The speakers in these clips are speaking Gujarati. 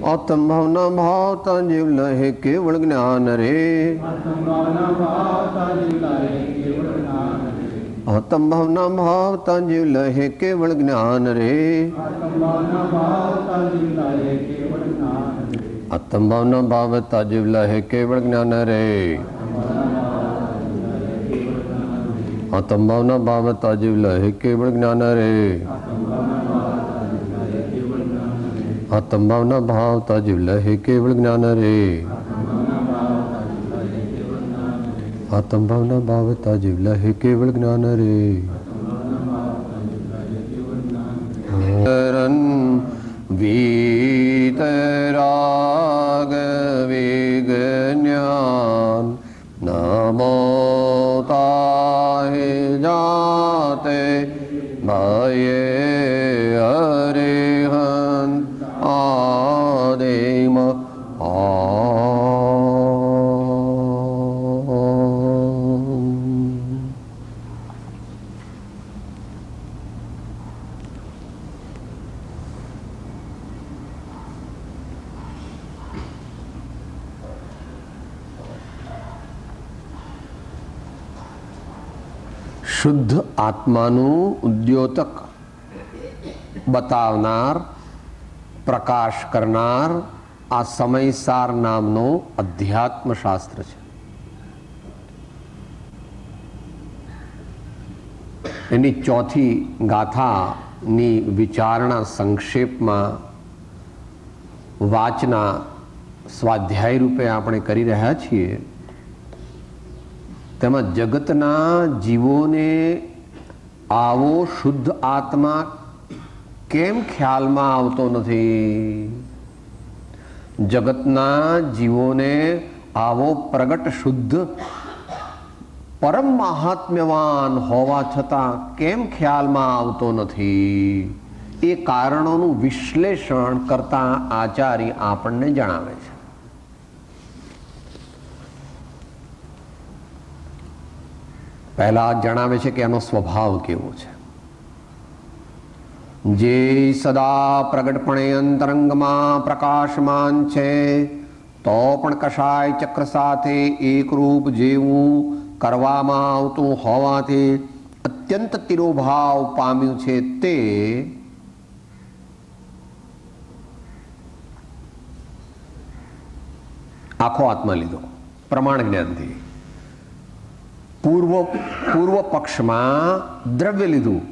આત્મભાવના ભાવતા જીવ લહે કેવળ જ્ઞાન રે. આત્મભાવના ભાવતા જીવ લહે કેવળ જ્ઞાન રે. આત્મભાવના ભાવતા જીવ લહે કેવળ જ્ઞાન રે. આત્મભાવના ભાવતા જીવ લહે કેવળ જ્ઞાન રે. આત્મભાવના ભાવતા જીવ લહે કેવળ જ્ઞાન રે. આત્મભાવના ભાવતા જીવ લહે કેવળ જ્ઞાન રે. આત્મભાવના ભાવતા જીવ લહે કેવળ જ્ઞાન રે. આત્મભાવના ભાવતા જીવ લહે કેવળ જ્ઞાન રે. વીતરાગ વિજ્ઞાન નમો તાહે જાતે ભયે હરિહન આદેમ શુદ્ધ આત્માનું ઉદ્યોતક બતાવનાર, પ્રકાશ કરનાર આ સમયસાર નામનો અધ્યાત્મ શાસ્ત્ર છે. એની ચોથી ગાથાની વિચારણા સંક્ષેપમાં વાચના સ્વાધ્યાય રૂપે આપણે કરી રહ્યા છીએ. તેમાં જગતના જીવોને આવો શુદ્ધ આત્મા કેમ ખ્યાલમાં આવતો નથી? જગતના જીવોને આવો પ્રગટ શુદ્ધ પરમ મહાત્મ્યવાન હોવા છતાં કેમ ખ્યાલમાં આવતો નથી? એ કારણોનું વિશ્લેષણ કરતા આચાર્ય આપણને જણાવે છે. પહેલા જણાવે છે કે એનો સ્વભાવ કેવો છે. જે સદા પ્રગટપણે અંતરંગમાં પ્રકાશમાન છે, તો પણ કશાય ચક્ર સાથે એકરૂપ જેવું કરવામાં આવતું હોવાથી અત્યંત તિરોભાવ પામ્યું છે. તે આખો આત્મા લીધો પ્રમાણ જ્ઞાનથી. પૂર્વ પક્ષમાં દ્રવ્ય લીધું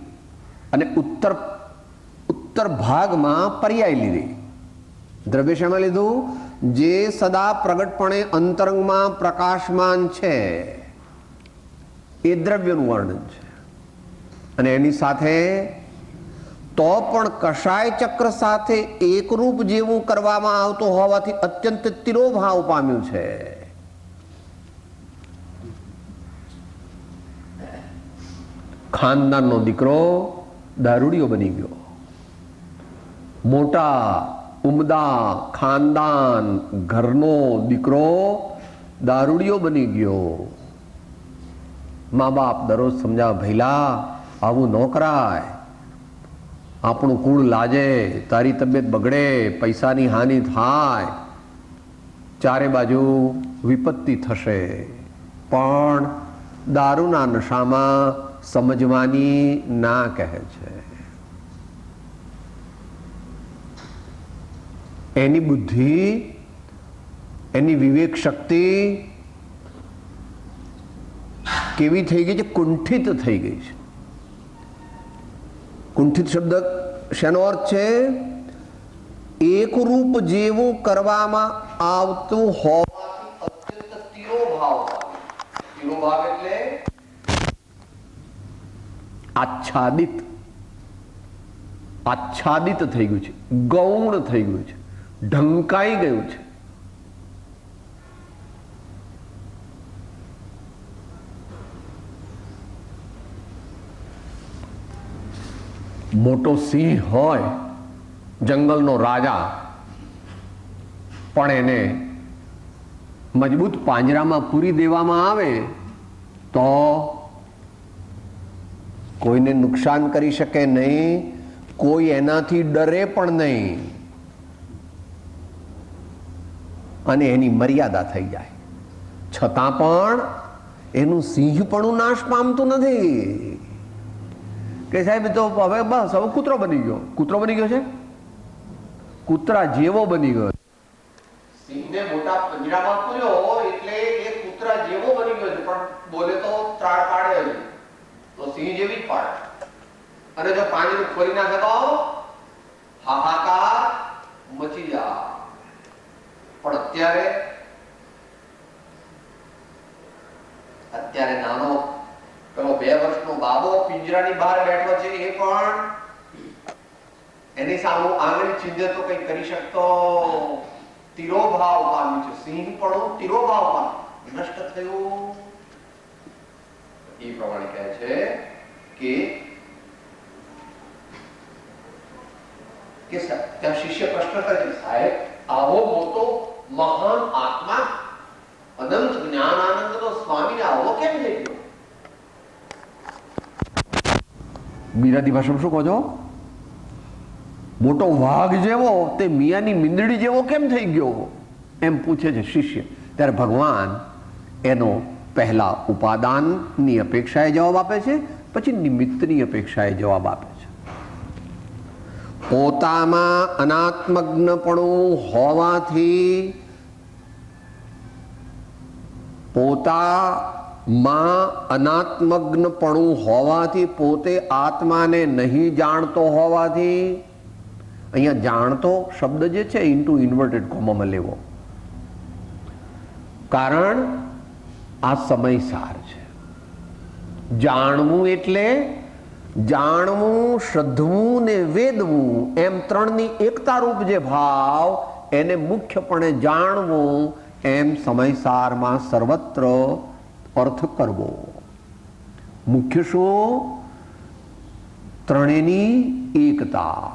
અને ઉત્તર ભાગમાં પર્યાય લીધી. દ્રવ્ય શેમાં લીધું? જે સદા પ્રગટપણે અંતરંગમાં પ્રકાશમાન છે એ દ્રવ્યનું વર્ણન છે. અને એની સાથે તો પણ કશાય ચક્ર સાથે એકરૂપ જેવું કરવામાં આવતું હોવાથી અત્યંત તિરોભાવ પામ્યું છે. ખાનદાનનો દીકરો દારૂડિયો બની ગયો. મોટા ઉમદા ખાનદાન ઘરનો દીકરો દારૂડિયો બની ગયો. મા બાપ દરરોજ સમજાવે, ભૈલા આવું ન કરાય, આપણું કુળ લાજે, તારી તબિયત બગડે, પૈસાની હાનિ થાય, ચારે બાજુ વિપત્તિ થશે. પણ દારૂના નશામાં સમજવાની ના કહે છે. એની બુદ્ધિ, એની વિવેક શક્તિ કેવી થઈ ગઈ છે? કુંઠિત થઈ ગઈ છે. કુંઠિત શબ્દ શેનો અર્થ છે? એકરૂપ જેવું કરવામાં આવતું હોવાથી અત્યંત તિરોભાવ. તિરોભાવ એટલે આચ્છાદિત થઈ ગયું છે, ગૌણ થઈ ગયું છે, ઢંકાઈ ગયું છે. મોટો સિંહ હોય, જંગલનો રાજા, પણ એને મજબૂત પાંજરામાં પૂરી દેવામાં આવે તો કોઈને નુકસાન કરી શકે નહીં, કોઈ એનાથી ડરે પણ નહીં. અને એની મર્યાદા થઈ જાય, છતાં પણ એનું સિંહપણું નાશ પામતું નથી કે સાહેબ તો હવે બસ હવે કૂતરો બની ગયો. કૂતરો બની ગયો છે, કૂતરા જેવો બની ગયો. સિંહને મોટા પંજરામાં પૂર્યો એટલે એ કૂતરા જેવો બની ગયો છે, પણ બોલે તો ત્રાડ પાડે જ, તો સિંહ જેવી જ પાડે. અને જો પાંજરું ખોલી નાખે તો હાહાકાર મચી જાય. પણ અત્યારે નાનો પેલો 2 વર્ષનો બાબો પિંજરાની બહાર બેઠો છે, એ પણ એની સામે આંગળી ચીંધે તો કઈ કરી શકતો, તિરોભાવ પામ્યું છે. સિંહ પણ તિરોભાવ પામ્યું, નષ્ટ થયું. એ પ્રમાણે કહે છે કે ત્યાં શિષ્ય પ્રશ્ન કરે છે, સાહેબ આવો મોટો મહાન આત્મા, અનંત જ્ઞાન આનંદનો સ્વામી આવો કેમ થઈ ગયો? ગુજરાતી ભાષામાં શું કહો છો? મોટો વાઘ જેવો તે મિયાની મીંદડી જેવો કેમ થઈ ગયો? એમ પૂછે છે શિષ્ય. ત્યારે ભગવાન એનો પહેલા ઉપાદાનની અપેક્ષાએ જવાબ આપે છે, પછી નિમિત્તની અપેક્ષાએ જવાબ આપે છે. પોતામાં અનાત્મજ્ઞપણું હોવાથી, પોતામાં અનાત્મજ્ઞપણું હોવાથી, પોતે આત્માને નહીં જાણતો હોવાથી, અહીંયા જાણતો શબ્દ જે છે ઇન્ટુ ઇન્વર્ટેડ કોમામાં લેવો, કારણ આ સમયસાર છે. જાણવું એટલે જાણવું, શ્રદ્ધવું ને વેદવું એમ ત્રણની એકતા રૂપ જે ભાવ, એને મુખ્યપણે જાણવું એમ સમયસારમાં સર્વત્ર અર્થ કરવો. મુખ્ય શું? ત્રણેયની એકતા.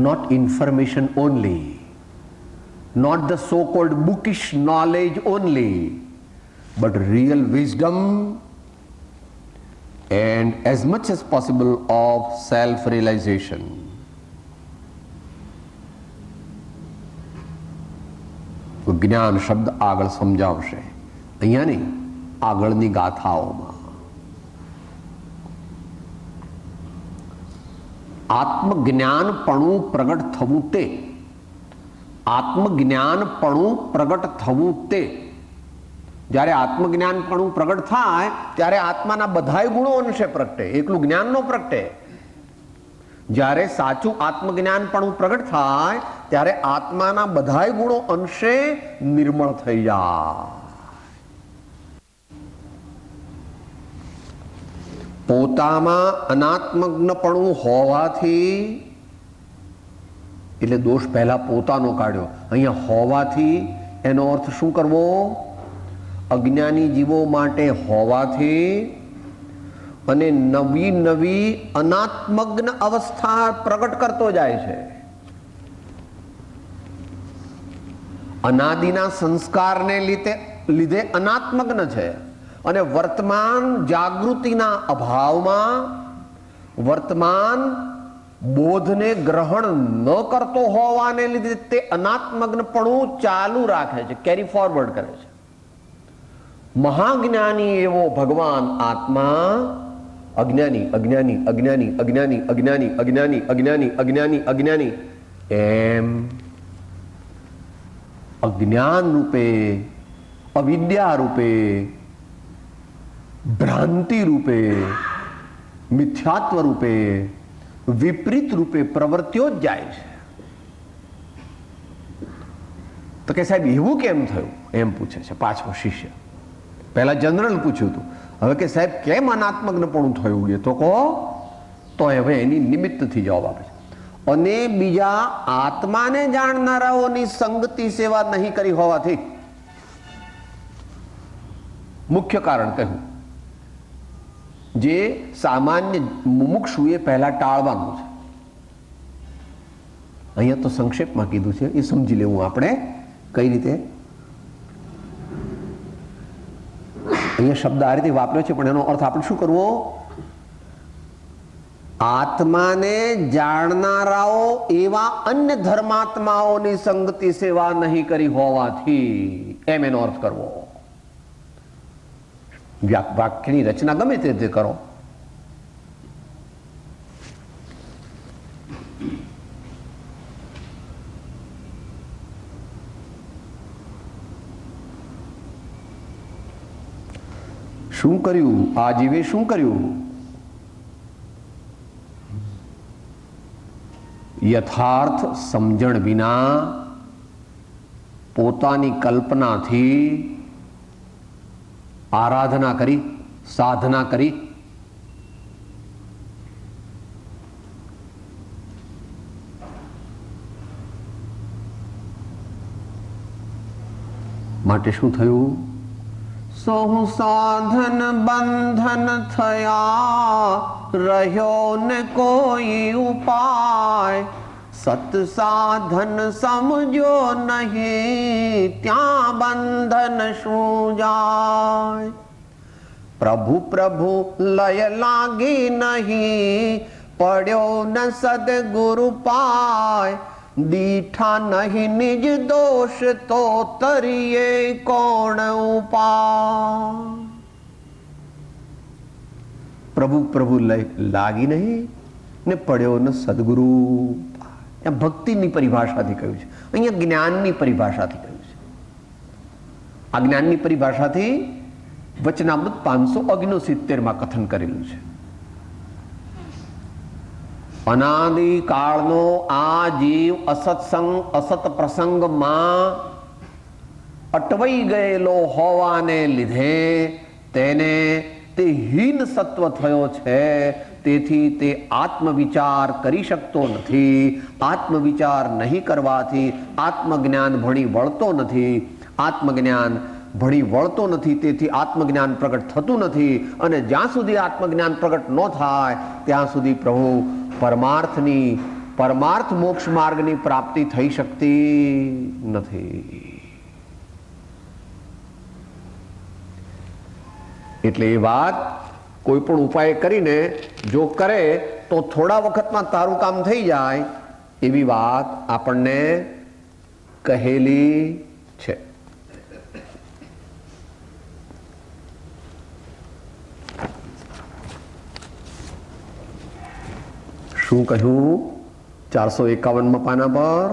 Not information only, not the so-called bookish knowledge only, but real wisdom and as much as possible of self-realization. જ્ઞાન શબ્દ આગળ સમજાવશે, અહીંયા નહીં, આગળની ગાથાઓમાં. આત્મજ્ઞાનપણું પ્રગટ થવું તે, આત્મજ્ઞાનપણું પ્રગટ થવું તે, જ્યારે આત્મજ્ઞાનપણું પ્રગટ થાય ત્યારે આત્માના બધાય ગુણો અંશે પ્રગટે, એકલું જ્ઞાન નો પ્રગટે. જ્યારે સાચું આત્મજ્ઞાનપણું પ્રગટ થાય ત્યારે આત્માના બધાય ગુણો અંશે નિર્મળ થઈ જાય. પોતામાં અનાત્મજ્ઞપણું હોવાથી, એટલે દોષ પહેલા પોતાનો કાઢ્યો, અહીંયા હોવાથી એનો અર્થ શું કરવો? અજ્ઞાની જીવો માટે હોવાથી, અને નવી નવી અનાત્મજ્ઞ અવસ્થા પ્રગટ કરતો જાય છે. અનાદિના સંસ્કારને લીધે અનાત્મજ્ઞ છે, અને વર્તમાન જાગૃતિના અભાવમાં, વર્તમાન બોધને ગ્રહણ ન કરતો હોવાને લીધે તે અનાત્મજ્ઞપણું ચાલુ રાખે છે, કેરી ફોરવર્ડ કરે છે. મહાજ્ઞાની એવો ભગવાન આત્મા અજ્ઞાની અજ્ઞાની અજ્ઞાની અજ્ઞાની અજ્ઞાની અજ્ઞાની અજ્ઞાની અજ્ઞાની અજ્ઞાની એમ અજ્ઞાન રૂપે, અવિદ્યા રૂપે, ભ્રાંતિ રૂપે, મિથ્યાત્વ રૂપે, વિપરીત રૂપે પ્રવૃત્તિઓ જ જાય છે. તો કે સાહેબ એવું કેમ થયું? એમ પૂછે છે પાછો શિષ્ય. પહેલા જનરલ પૂછ્યું હતું, હવે કે સાહેબ કેમ અનાત્મજ્ઞપણું થયું એ તો કહો. તો હવે એની નિમિત્તથી જવાબ આપે છે. અને બીજા આત્માને જાણનારાઓની સંગતિ સેવા નહીં કરી હોવાથી, મુખ્ય કારણ કહ્યું, જે સામાન્ય મુમુક્ષુએ પહેલા ટાળવાનું છે. અહીંયા તો સંક્ષેપમાં કીધું છે, એ સમજી લેવું આપણે કઈ રીતે. અહીંયા શબ્દ આ રીતે વાપર્યો છે, પણ એનો અર્થ આપણે શું કરવો? આત્માને જાણનારાઓ એવા અન્ય ધર્માત્માઓની સંગતિ સેવા નહીં કરી હોવાથી, એમ એનો અર્થ કરવો. વાક્યની રચના ગમે તે રીતે કરો. શું કર્યું આ જીવે? શું કર્યું? યથાર્થ સમજણ વિના પોતાની કલ્પનાથી આરાધના કરી, સાધના કરી, માટે શું થયું? સહુ સાધન બંધન થયા, રહ્યો ને કોઈ ઉપાય, સત સાધન સમજો નહીં, ત્યાં બંધન શું જાય. પ્રભુ પ્રભુ લય લાગી નહીં, પડ્યો ન સદગુરુ પાય, દીઠા નહીં નિજ દોષ તો તરીએ કોણ ઉપાય. પ્રભુ પ્રભુ લાગી નહીં ને પડ્યો ન સદગુરુ. ત્યાં ભક્તિની પરિભાષાથી કહ્યું છે, અહીંયા જ્ઞાનની પરિભાષાથી કહ્યું છે. આ જ્ઞાનની પરિભાષાથી વચનામૃત 569 કથન કરેલું છે. અનાદિ કાળનો આ જીવ અસત્સંગ અસત પ્રસંગમાં અટવાઈ ગયેલો હોવાને લીધે તેને તે હીન સત્વ થયો છે. તેથી તે આત્મવિચાર કરી શકતો નથી. આત્મવિચાર નહીં કરવાથી આત્મજ્ઞાન ભણી વળતો નથી. આત્મજ્ઞાન ભણી વળતો નથી, તેથી આત્મજ્ઞાન પ્રગટ થતું નથી. અને જ્યાં સુધી આત્મજ્ઞાન પ્રગટ ન થાય ત્યાં સુધી પ્રભુ પરમાર્થ મોક્ષ માર્ગની પ્રાપ્તિ થઈ શકતી નથી. એટલે એ વાત કોઈ પણ ઉપાય કરીને જો કરે તો થોડા વખતમાં તારું કામ થઈ જાય, એવી વાત આપણને કહેલી છે. શું કહ્યું 451 પાના પર?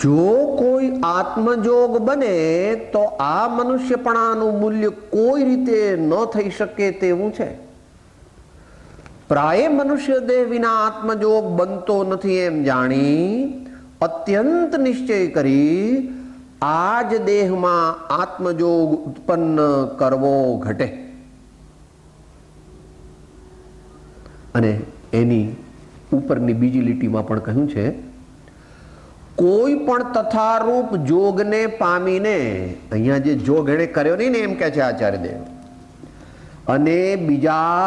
જો કોઈ આત્મજોગ બને તો આ મનુષ્યપણાનું મૂલ્ય કોઈ રીતે ન થઈ શકે તેવું છે. પ્રાય મનુષ્ય દેહ વિના આત્મજોગ બનતો નથી એમ જાણી અત્યંત નિશ્ચય કરી આ જ દેહમાં આત્મજોગ ઉત્પન્ન કરવો ઘટે. અને એની ઉપરની બીજી લીટીમાં પણ કહ્યું છે, કોઈ પણ તથારૂપ જોગને પામીને, અહીંયા જે જોગ એણે કર્યો નહીં ને એમ કહે છે આચાર્યદેવ, અને બીજા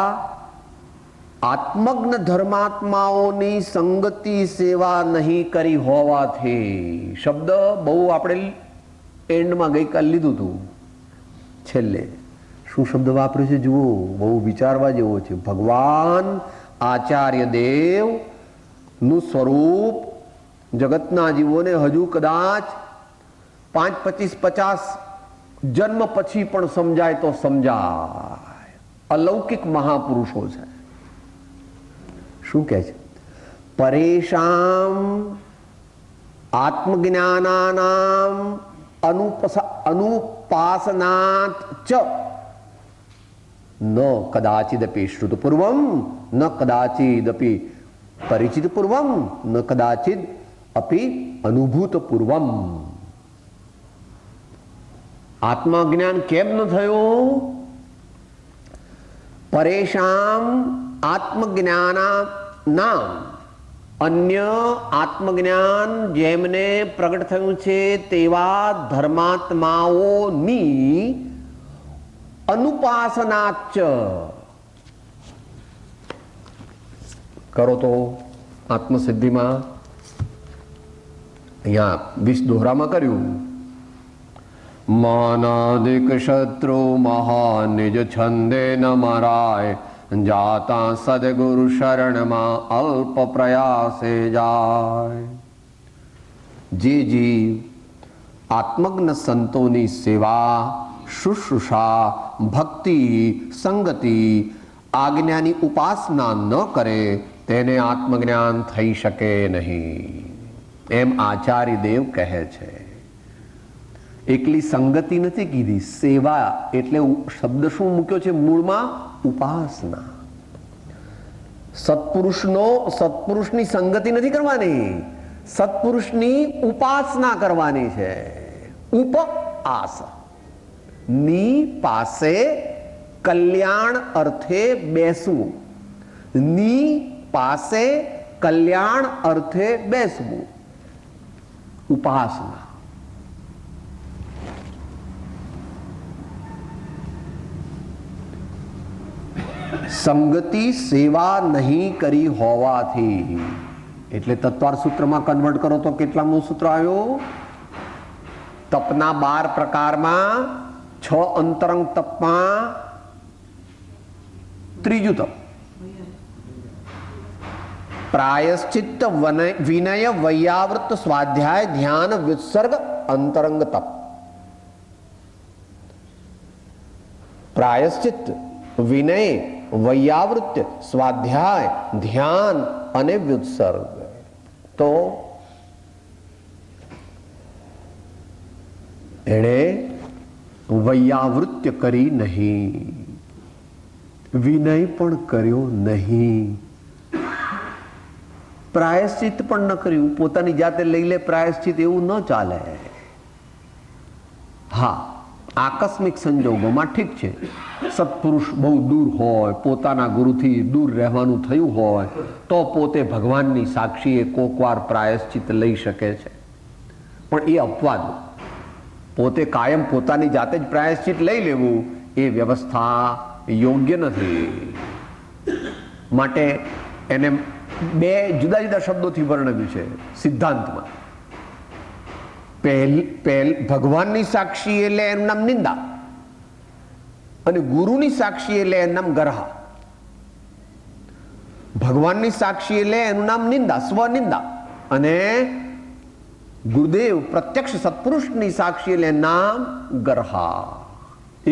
આત્મજ્ઞ ધર્માત્માઓની સંગતિ સેવા નહીં કરી હોવાથી. શબ્દ બહુ આપણે એન્ડમાં ગઈકાલ લીધું હતું. છેલ્લે શું શબ્દ વાપર્યો છે જુઓ, બહુ વિચારવા જેવો છે. ભગવાન આચાર્ય દેવ નું સ્વરૂપ જગતના જીવોને હજુ કદાચ 5, 25, 50 જન્મ પછી પણ સમજાય તો સમજાય. અલૌકિક મહાપુરુષો છે. શું કહે છે? પરેશામ આત્મજ્ઞાનાનામ અનુપાસનાત ચ ન કદાચિદપી શ્રુતપૂર્વમ ન કદાચિદપી પરિચિતપૂર્વમ ન કદાચિદ અપી અનુભૂતપૂર્વમ. આત્મજ્ઞાન કેમ ન થયું? પરેશામ આત્મજ્ઞાનાનામ, અન્ય આત્મજ્ઞાન જેમને પ્રગટ થયું છે તેવા ધર્માત્માઓની અનુપાસનાચ કરો તો આત્મસિદ્ધિમાં અહીંયા 20 દોહરામાં કર્યું. માનાદિક શત્રુ મહા નિજ છંદે ન મરાય, જાતા સદગુરુ શરણમાં અલ્પ પ્રયાસે જાય. જે જીવ આત્મજ્ઞ સંતોની સેવા, શુશ્રૂષા, ભક્તિ, સંગતિ, આજ્ઞાની ઉપાસના ન કરે તેને આત્મજ્ઞાન થઈ શકે નહીં, એમ આચાર્ય દેવ કહે છે. એકલી સંગતિ નથી કીધી, સેવા એટલે શબ્દ શું મૂક્યો છે મૂળમાં? ઉપાસના. સત્પુરુષની સંગતિ નથી કરવાની, સત્પુરુષની ઉપાસના કરવાની છે. ઉપઆસ ની પાસે કલ્યાણ અર્થે બેસવું, ની પાસે કલ્યાણ અર્થે બેસવું, ઉપાસના. સંગતિ સેવા નહીં કરી હોવાથી, એટલે તત્વાર સૂત્રમાં કન્વર્ટ કરો તો કેટલામું સૂત્ર આવ્યું? તપના 12 પ્રકારમાં 6 અંતરંગ તપમાં ત્રીજું તપ પ્રાયશ્ચિત્ત વિનય વૈયાવૃત સ્વાધ્યાય ધ્યાન વિસર્ગ અંતરંગ તપ. પ્રાયશ્ચિત્ત, વિનય, વૈયાવૃત્ય, સ્વાધ્યાય, ધ્યાન અને વ્યુત્સર્ગ. તો એણે વૈયાવૃત્ય કરી નહીં, વિનય પણ કર્યો નહીં, પ્રાયશ્ચિત પણ ન કર્યું. પોતાની જાતે લઈ લે પ્રાયશ્ચિત, એવું ન ચાલે. હા, આકસ્મિક સંજોગોમાં ઠીક છે, સત્પુરુષ બહુ દૂર હોય, પોતાના ગુરુથી દૂર રહેવાનું થયું હોય તો પોતે ભગવાનની સાક્ષીએ કોકવાર પ્રાયશ્ચિત લઈ શકે છે, પણ એ અપવાદ. પોતે કાયમ પોતાની જાતે જ પ્રાયશ્ચિત લઈ લેવું એ વ્યવસ્થા યોગ્ય નથી. માટે એને 2 જુદા જુદા શબ્દોથી વર્ણવ્યું છે સિદ્ધાંતમાં. ભગવાનની સાક્ષી એટલે એનું નામ નિંદા, અને ગુરુની સાક્ષી એટલે એનું નામ ગરહા. ભગવાનની સાક્ષી એટલે એનું નામ નિંદા, સ્વનિંદા, અને ગુરુદેવ પ્રત્યક્ષ સત્પુરુષની સાક્ષી એટલે નામ ગરહા.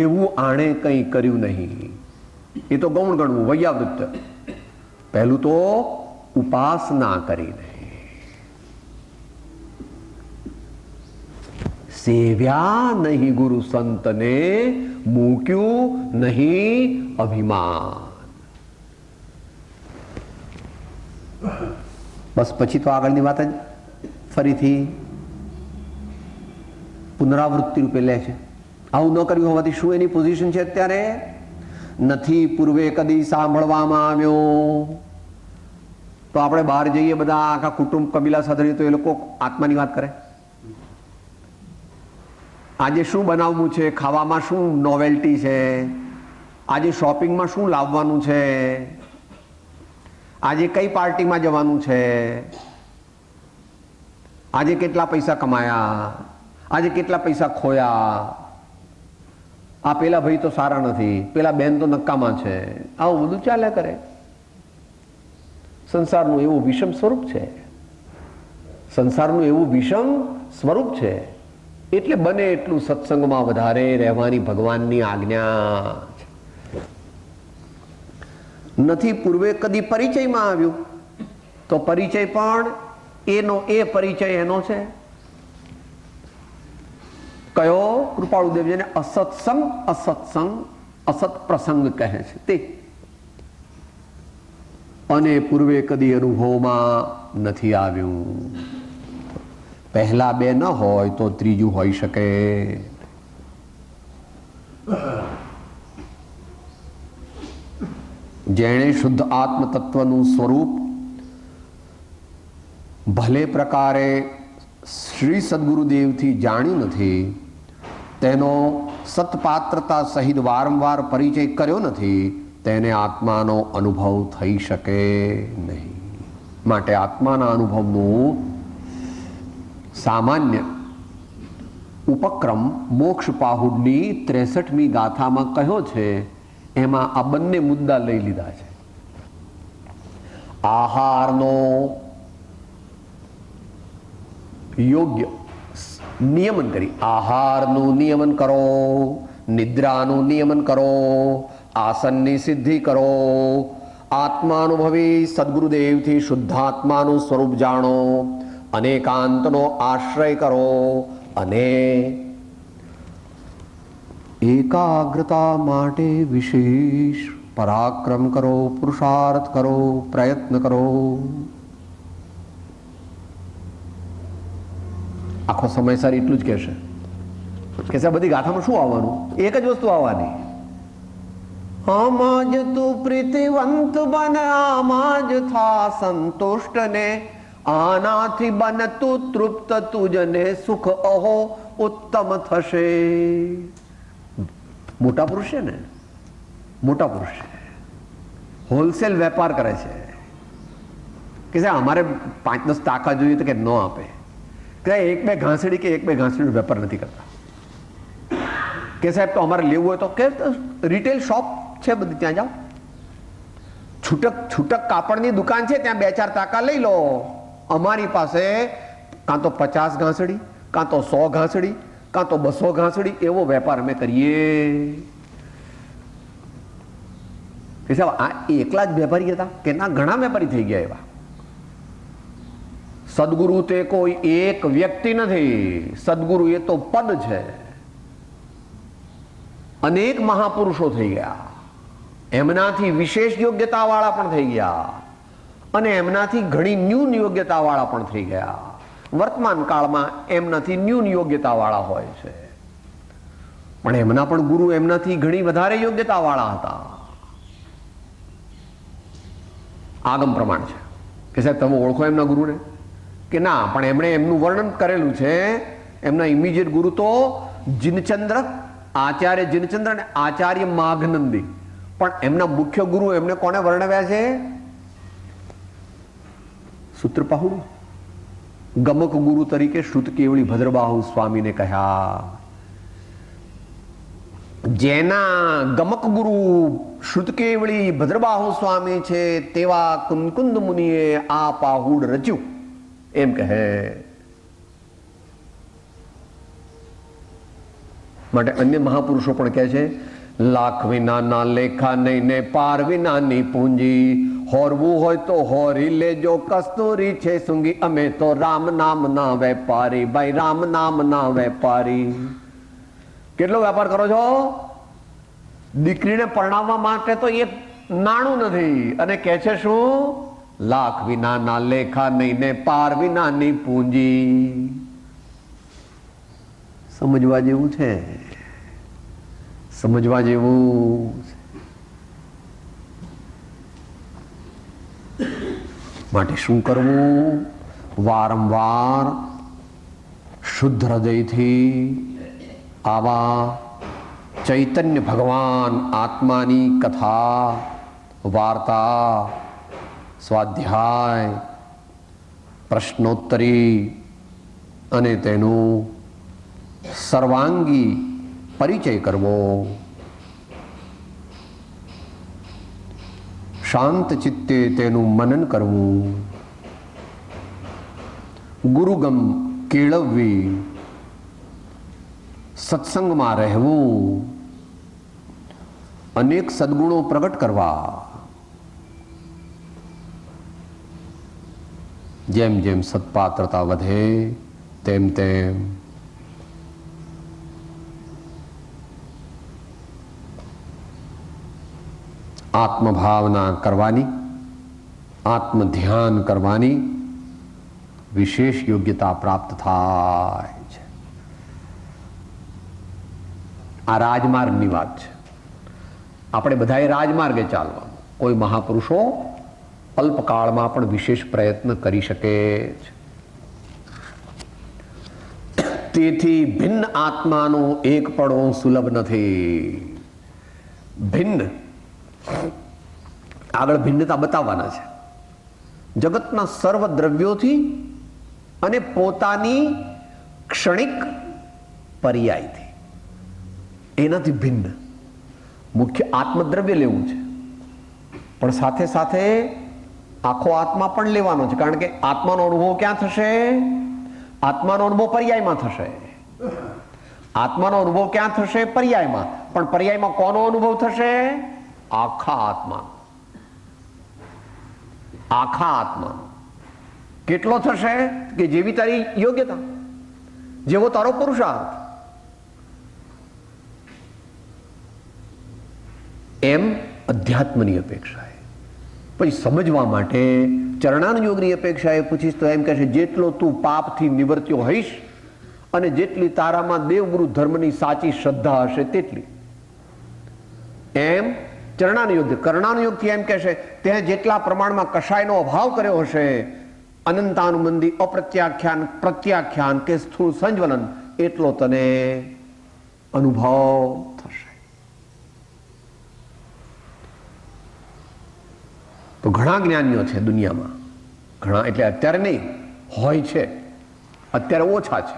એવું આણે કંઈ કર્યું નહીં. એ તો ગૌણ ગણવું, વૈયાવૃત્ત. પહેલું તો ઉપાસના કરી નહીં, સેવ્યા નહીં ગુરુ સંતને, મૂક્યું નહીં અભિમાન. બસ પછી તો આગળની વાત જ ફરીથી પુનરાવૃત્તિ રૂપે લે છે. આવું ન કર્યું હોવાથી શું એની પોઝિશન છે અત્યારે? નથી પૂર્વે કદી સાંભળવામાં આવ્યો. તો આપણે બહાર જઈએ બધા આખા કુટુંબ કબીલા સાથે, તો એ લોકો આત્માની વાત કરે. આજે શું બનાવવું છે, ખાવામાં શું નોવેલ્ટી છે, આજે શોપિંગમાં શું લાવવાનું છે, આજે કઈ પાર્ટીમાં જવાનું છે, આજે કેટલા પૈસા કમાયા, આજે કેટલા પૈસા ખોયા, આ પેલા ભાઈ તો સારા નથી, પેલા બેન તો નકામા છે, આવું બધું ચાલે કરે. સંસારનું એવું વિષમ સ્વરૂપ છે, સંસારનું એવું વિષમ સ્વરૂપ છે. એટલે બને એટલું સત્સંગમાં વધારે રહેવાની ભગવાનની આજ્ઞા છે. નથી પૂર્વે કદી પરિચયમાં આવ્યું, તો પરિચય પણ એનો એ પરિચય એનો છે. કયો? કૃપાળુદેવ જેને અસત્સંગ, અસત્સંગ, અસત પ્રસંગ કહે છે તે. અને પૂર્વે કદી અનુભવમાં નથી આવ્યું. પહેલા 2 ન હોય તો ત્રીજું હોઈ શકે. જેણે શુદ્ધ આત્મ તત્વનું સ્વરૂપ ભલે પ્રકારે શ્રી સદગુરુદેવથી જાણ્યું નથી, તેનો સત્પાત્રતા સહિત વારંવાર પરિચય કર્યો નથી, તેને આત્માનો અનુભવ થઈ શકે નહીં. માટે આત્માના અનુભવનું સામાન્ય ઉપક્રમ મોક્ષ પાહુડની 63મી ગાથામાં કહ્યો છે, એમાં આ બંને મુદ્દા લઈ લીધા છે. આહારનો યોગ્ય નિયમન કરી, આહારનું નિયમન કરો, નિદ્રાનું નિયમન કરો, આસનની સિદ્ધિ કરો, આત્માનુભવી સદગુરુદેવથી શુદ્ધાત્માનું સ્વરૂપ જાણો, અનેકાંતનો આશ્રય કરો અને એકાગ્રતા માટે વિશેષ પરાક્રમ કરો, પુરુષાર્થ કરો, પ્રયત્ન કરો. આખો સમયસર એટલું જ કહેશે કે સાહેબ બધી ગાથામાં શું આવવાનું? એક જ વસ્તુ આવવાની, આમાં જ તું પ્રીતિવંત બન, આમાં જ થા સંતુષ્ટ ને, આનાથી બન તું તૃપ્ત, તુજને સુખ અહો ઉત્તમ થશે. મોટા પુરુષ છે ને, મોટા પુરુષ છે, હોલસેલ વેપાર કરે છે કે સાહેબ અમારે 5-10 ટાંકા જોઈએ તો કે ન આપે, કે એક બે ઘાસડી કે એક બે ઘાસડીનો વેપાર નથી કરતા, કે સાહેબ તો અમારે લેવું હોય તો કે રિટેલ શોપ છે બધી, ત્યાં જાઓ. છૂટક કાપડની દુકાન છે, ત્યાં 2-4 ટાંકા લઈ લો. અમારી પાસે કાં તો 50 ઘાસડી, કાં તો 100 ઘાસડી, કાં તો 200 ઘાસડી, એવો વેપાર અમે કરીએ. કે સાહેબ આ એકલા જ વેપારી હતા કે ના, ઘણા વેપારી થઈ ગયા એવા. સદગુરુ તે કોઈ એક વ્યક્તિ નથી, સદગુરુ એ તો પદ છે. અનેક મહાપુરુષો થઈ ગયા, એમનાથી વિશેષ યોગ્યતા વાળા પણ થઈ ગયા અને એમનાથી ઘણી ન્યૂન યોગ્યતા વાળા પણ થઈ ગયા. વર્તમાન કાળમાં એમનાથી ન્યૂન યોગ્યતા વાળા હોય છે, પણ એમના પણ ગુરુ એમનાથી ઘણી વધારે યોગ્યતા વાળા હતા. આગમ પ્રમાણ છે કે સાહેબ તમે ઓળખો એમના ગુરુને કે ના, પણ એમણે એમનું વર્ણન કરેલું છે. એમના ઇમિડિયેટ ગુરુ તો જીનચંદ્ર, આચાર્ય જીનચંદ્ર અને આચાર્ય માઘનંદી. પણ એમના મુખ્ય ગુરુ એમને કોને વર્ણવ્યા છે? સૂત્રપાહુડ. ગમક ગુરુ તરીકે શ્રુત કેવળી ભદ્રબાહુ સ્વામીને કહ્યા. જેના ગમક ગુરુ શ્રુત કેવળી ભદ્રબાહુ સ્વામી છે, તેવા કુંકુંદ મુનિએ આ પાહુડ રચ્યું, એમ કહે. માટે અન્ય મહાપુરુષો પણ કહે છે, લાખ વિનાના લેખા નહીં ને પાર વિનાની પૂંજી, હોરવું હોય તો હોરી લેજો, કસ્તુરી છે સૂંગી, અમે તો રામ નામ ના વેપારી, ભાઈ રામ નામ ના વેપારી. કેટલો વેપાર કરો છો? દીકરીને પરણાવવા માટે તો એક નાણું નથી, અને કહે છે શું? લાખ વિનાના લેખા નહીં ને પાર વિનાની પૂંજી. સમજવા જેવું છે, સમજવા જેવું. માટે શું કરવું? વારંવાર શુદ્ધ હૃદયથી આવા ચૈતન્ય ભગવાન આત્માની કથા, વાર્તા, સ્વાધ્યાય, પ્રશ્નોત્તરી અને તેનું સર્વાંગી પરિચય કરવો. શાંત ચિત્તે તેનું મનન કરવું. ગુરુગમ કેળવવી, સત્સંગમાં રહેવું, અનેક સદગુણો પ્રગટ કરવા. જેમ જેમ સત્પાત્રતા વધે તેમ તેમ આત્મભાવના કરવાની, આત્મ ધ્યાન કરવાની વિશેષ યોગ્યતા પ્રાપ્ત થાય છે. આ રાજમાર્ગની વાત છે. આપણે બધાએ રાજમાર્ગે ચાલવાનું. કોઈ મહાપુરુષો અલ્પકાળમાં પણ વિશેષ પ્રયત્ન કરી શકે છે. તેથી ભિન્ન આત્માનો એક પડવો સુલભ નથી. ભિન્ન, આગળ ભિન્નતા બતાવવાના છે. જગતના સર્વ દ્રવ્યોથી અને પોતાની ક્ષણિક પર્યાયથી, એનાથી ભિન્ન. મુખ્ય આત્મદ્રવ્ય લેવું છે, પણ સાથે સાથે આખો આત્મા પણ લેવાનો છે. કારણ કે આત્માનો અનુભવ ક્યાં થશે? આત્માનો અનુભવ પર્યાયમાં થશે. આત્માનો અનુભવ ક્યાં થશે? પર્યાયમાં. પણ પર્યાયમાં કોનો અનુભવ થશે? આખા આત્માનો. આખા આત્માનો કેટલો થશે? કે જેવી તારી યોગ્યતા, જેવો તારો પુરુષાર્થ. એમ અધ્યાત્મની અપેક્ષા. પછી સમજવા માટે ચરણાનુયોગની અપેક્ષા એ પૂછીશ તો એમ કહેશે, જેટલો તું પાપથી નિવર્ત્યો હઈશ અને જેટલી તારામાં દેવગુરુ ધર્મની સાચી શ્રદ્ધા હશે તેટલી. એમ ચરણાનુયોગ. કર્ણાનુયોગથી એમ કહેશે, તે જેટલા પ્રમાણમાં કષાયનો અભાવ કર્યો હશે, અનંતાનુબંધી અપ્રત્યાખ્યાન પ્રત્યાખ્યાન કે સ્થૂળ સંજ્વલન, એટલો તને અનુભવ થશે. તો ઘણા જ્ઞાનીઓ છે દુનિયામાં, ઘણા એટલે અત્યારે નહીં, હોય છે, અત્યારે ઓછા છે.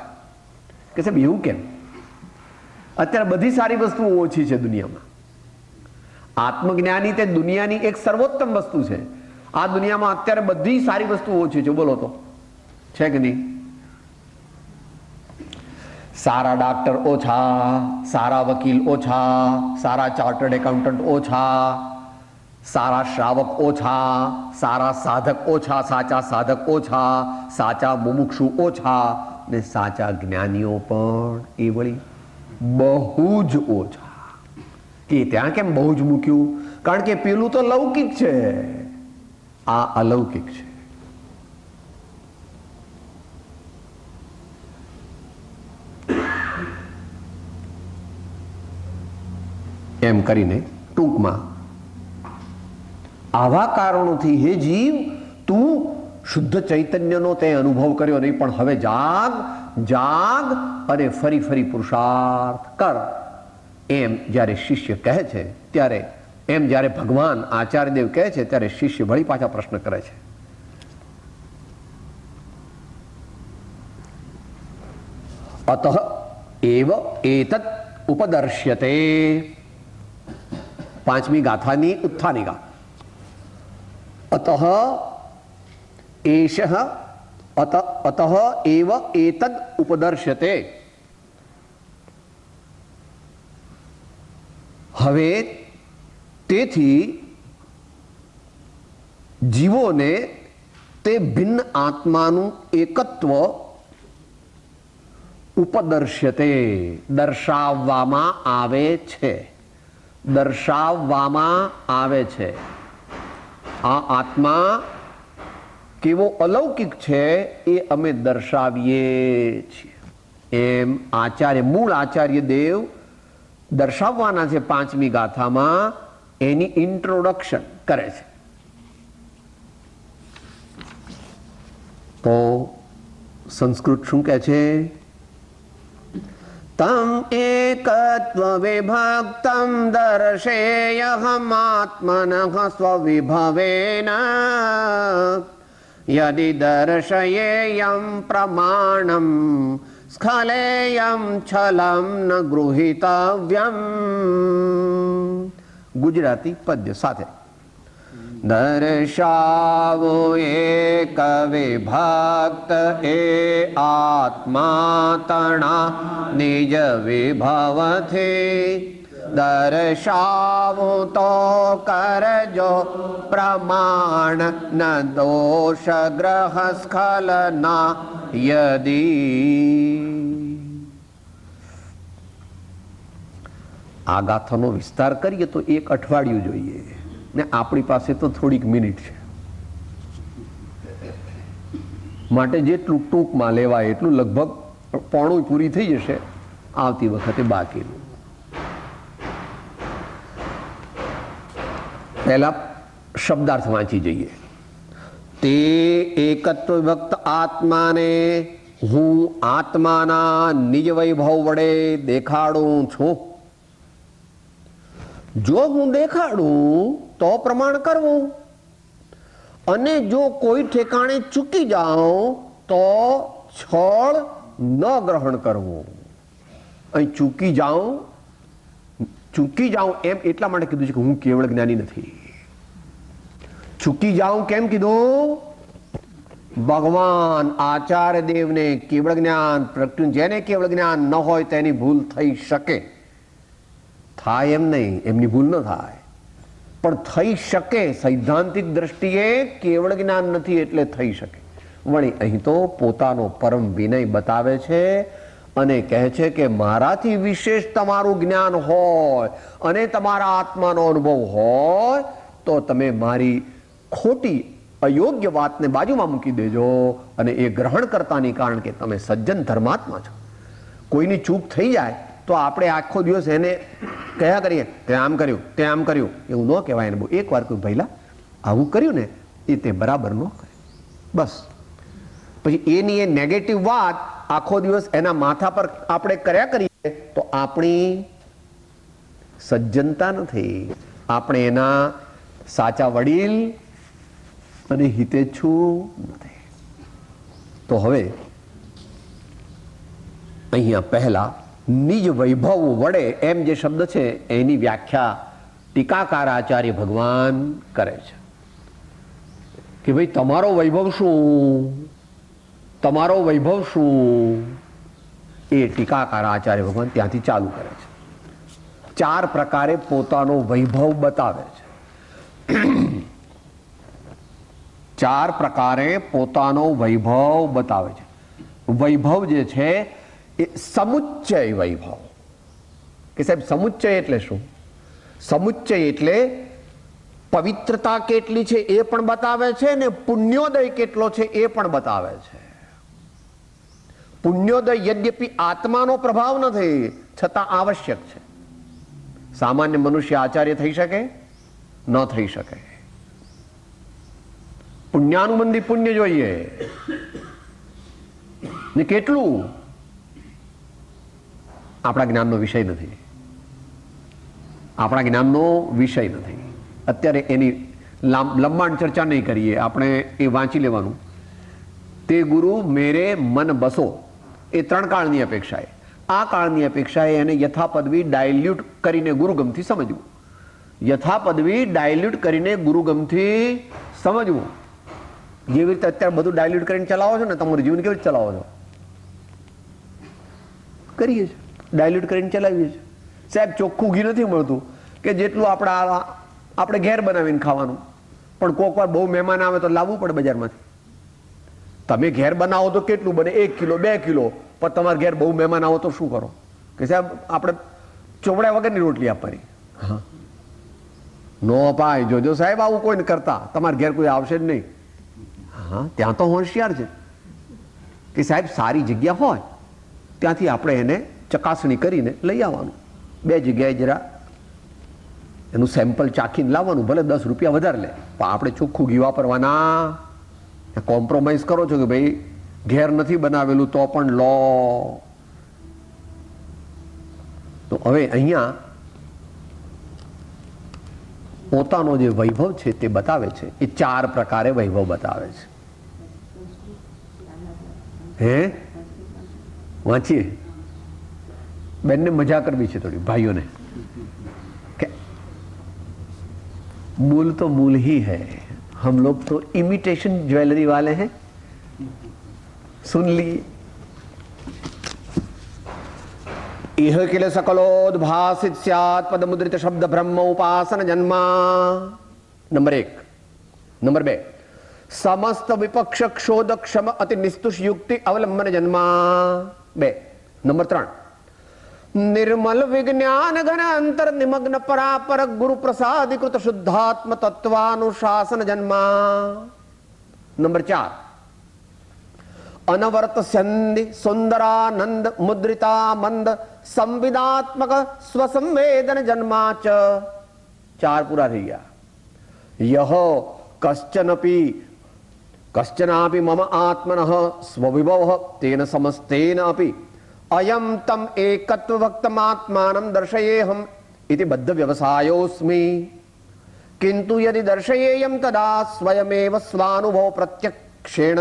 કે સાહેબ એવું કેમ? અત્યારે બધી સારી વસ્તુઓ ઓછી છે દુનિયામાં. આત્મજ્ઞાની તે દુનિયાની એક સર્વોત્તમ વસ્તુ છે. આ દુનિયામાં અત્યારે બધી સારી વસ્તુઓ ઓછી છે. બોલો તો છે કે નહીં? સારા ડાક્ટર ઓછા, સારા વકીલ ઓછા, સારા ચાર્ટર્ડ એકાઉન્ટન્ટ ઓછા, સારા શ્રાવક ઓછા, સારા સાધક ઓછા, સાચા સાધક ઓછા, સાચા મુમુક્ષુ ઓછા, ને સાચા જ્ઞાનીઓ પણ એ વળી બહુ જ ઓછા. કે ત્યાં કેમ બહુ જ મૂક્યું? કારણ કે પેલું તો લૌકિક છે, આ અલૌકિક છે. એમ કરીને ટૂંકમાં આવા કારણોથી હે જીવ, તું શુદ્ધ ચૈતન્યનો તે અનુભવ કર્યો નહીં, પણ હવે જાગ, જાગ અને ફરી ફરી પુરુષાર્થ કર. એમ જ્યારે શિષ્ય કહે છે ત્યારે, એમ જ્યારે ભગવાન આચાર્યદેવ કહે છે ત્યારે શિષ્ય વળી પાછા પ્રશ્ન કરે છે. અતઃ એવ એતત ઉપદર્શ્યતે. પાંચમી ગાથાની ઉત્થાનિકા. અતઃ એષઃ અતઃ એવ એતદ ઉપદર્શ્યતે. હવે તેથી જીવોને તે ભિન્ન આત્માનું એકત્વ ઉપદર્શ્યતે, દર્શાવવામાં આવે છે. દર્શાવવામાં આવે છે. આ આત્મા કેવો અલૌકિક છે એ અમે દર્શાવીએ છીએ. એમ આચાર્ય, મૂળ આચાર્ય દેવ દર્શાવવાના છે પાંચમી ગાથામાં, એની ઇન્ટ્રોડક્શન કરે છે. તો સંસ્કૃત શું કહે છે? તમ એકત્વ વિભક્તમ દર્શેયહમાત્મનઃ સ્વવિભવેન યદિ દર્શયેયં પ્રમાણમ સ્ખલેયં છલમ ન ગૃહીતવ્યમ. ગુજરાતી પદ્ય સાથે. દર્શાવો એક વિભક્ત એ આત્મા તણા નિજ વિભવથી. દર્શાવો તો કરજો પ્રમાણ ન દોષ ગ્રહ સ્ખલના યદી. આ ગાથાનો વિસ્તાર કરીએ તો એક અઠવાડિયું જોઈએ, ને આપણી પાસે તો થોડીક મિનિટ છે. માટે જેટલું ટૂંકમાં લેવાય એટલું, લગભગ પોણું પૂરી થઈ જશે આવતી વખતે બાકીનું. પહેલા શબ્દાર્થ વાંચી જઈએ. તે એકત્વ વિભક્ત આત્માને હું આત્માના નિજ વૈભવ વડે દેખાડું છું. જો હું દેખાડું તો પ્રમાણ કરવું, અને જો કોઈ ઠેકાણે ચૂકી જાઉં તો છળ ન ગ્રહણ કરવું. અહીં ચૂકી જાઉં એમ એટલા માટે કીધું છે કે હું કેવળ જ્ઞાની નથી. ચૂકી જાઉં કેમ કીધું? ભગવાન આચાર્ય દેવને કેવળ જ્ઞાન પ્રગટ્યું. જેને કેવળ જ્ઞાન ન હોય તેની ભૂલ થઈ શકે. થાય એમ નહીં, એમની ભૂલ ન થાય, પણ થઈ શકે. સૈદ્ધાંતિક દ્રષ્ટિએ કેવળ જ્ઞાન નથી એટલે થઈ શકે. વળી અહીં તો પોતાનો પરમ વિનય બતાવે છે અને કહે છે કે મારાથી વિશેષ તમારું જ્ઞાન હોય અને તમારા આત્માનો અનુભવ હોય તો તમે મારી ખોટી અયોગ્ય વાતને બાજુમાં મૂકી દેજો અને એ ગ્રહણ કરતાની કારણ કે તમે સજ્જન ધર્માત્મા છો. કોઈની ચૂક થઈ જાય તો આપણે આખો દિવસ એને કયા કરીએ, તે આમ કર્યું, તે આમ કર્યું, એવું ન કહેવાય. એને બહુ એકવાર કોઈ ભઈલા આવું કર્યું ને એ તે બરાબર ન કરે, બસ. પછી એની એ નેગેટિવ વાત આખો દિવસ એના માથા પર આપણે કર્યા કરીએ તો આપણી સજ્જનતા નથી, આપણે એના સાચા વડીલ અને હિતેચ્છુ નથી. તો હવે અહીંયા પહેલા નિજ વૈભવ વડે એમ જે શબ્દ છે એની વ્યાખ્યા ટીકાકાર આચાર્ય ભગવાન કરે છે કે ભાઈ તમારો વૈભવ શું, તમારો વૈભવ શું, એ ટીકાકાર આચાર્ય ભગવાન ત્યાંથી ચાલુ કરે છે. 4 પ્રકારે પોતાનો વૈભવ બતાવે છે. 4 પ્રકારે પોતાનો વૈભવ બતાવે છે. વૈભવ જે છે એ સમુચ્ચય વૈભવ. કે સાહેબ સમુચ્ચય એટલે શું? સમુચ્ચય એટલે પવિત્રતા કેટલી છે એ પણ બતાવે છે ને પુણ્યોદય કેટલો છે એ પણ બતાવે છે. પુણ્યોદય યદ્યપિ આત્માનો પ્રભાવ નથી છતાં આવશ્યક છે. સામાન્ય મનુષ્ય આચાર્ય થઈ શકે? ન થઈ શકે. પુણ્યાનુબંધી પુણ્ય જોઈએ ને કેટલું આપણા જ્ઞાનનો વિષય નથી. આપણા જ્ઞાનનો વિષય નથી. અત્યારે એની લંબાણ ચર્ચા નહીં કરીએ, આપણે એ વાંચી લેવાનું. તે ગુરુ મેરે મન બસો, એ 3 કાળની અપેક્ષાએ. આ કાળની અપેક્ષાએ એને યથાપદવી ડાયલ્યુટ કરીને ગુરુગમથી સમજવું. યથાપદવી ડાયલ્યુટ કરીને ગુરુગમથી સમજવું. જેવી રીતે અત્યારે બધું ડાયલ્યુટ કરીને ચલાવો છો ને, તમારું જીવન કેવી રીતે ચલાવો છો? કરીએ છીએ, ડાયલ્યુટ કરીને ચલાવીએ છીએ. સાહેબ ચોખ્ખું ઘી નથી મળતું કે જેટલું આપણે ઘેર બનાવીને ખાવાનું, પણ કોક વાર બહુ મહેમાન આવે તો લાવવું પડે બજારમાંથી. તમે ઘેર બનાવો તો કેટલું બને? 1 કિલો 2 કિલો. પણ તમારે ઘેર બહુ મહેમાન આવો તો શું કરો? કે સાહેબ આપણે ચોપડા વગરની રોટલી આપવાની. હા, નો અપાય. જોજો સાહેબ આવું કોઈ કરતા, તમારે ઘેર કોઈ આવશે જ નહીં. હા, ત્યાં તો હોશિયાર છે કે સાહેબ સારી જગ્યા હોય ત્યાંથી આપણે એને ચકાસણી કરીને લઈ આવવાનું. 2 જગ્યાએ જરા એનું સેમ્પલ ચાખીને લાવવાનું, ભલે 10 રૂપિયા વધારે લે, પણ આપણે ચોખ્ખું ઘી વાપરવાના. કોમ્પ્રોમાઇઝ કરો છો કે ભાઈ ઘેર નથી બનાવેલું તો પણ લો. તો હવે અહીંયા પોતાનો જે વૈભવ છે તે બતાવે છે. એ 4 પ્રકારે વૈભવ બતાવે છે. હે વાંચીએ. બેનને મજા કરવી છે થોડી, ભાઈઓને. કે मूल तो मूल ही है, हम लोग तो इमिटेशन ज्वेलरी वाले हैं. सुन लिए. इह किल सकलोद्भासित स्यात् पदमुद्रित शब्द ब्रह्म उपासन जन्मा. नंबर 1. नंबर 2, समस्त विपक्ष क्षोध क्षम अति निस्तुष युक्ति अवलंबन जन्मा. 2. नंबर 3, निर्मल विज्ञान घन अंतर निमग्न परापर गुरु प्रसादीकृत शुद्धात्म तत्वानुशासन जन्मा. नंबर 4, अनवर्त संधि सुंदरानंद मुद्रिता मंद संविदात्मक स्वसंवेदन जन्मा च. 4 पूरा થઈ ગયા. यह कश्चनापि मम आत्मनः स्वविभवः तेन समस्तेन अपि अयम तम एकत्व वक्तमात्मानं दर्शयेहम इति बद्ध व्यवसायोस्मि. किंतु यदि दर्शयेयम तदा स्वयमेव स्वानुभव प्रत्यक्षेण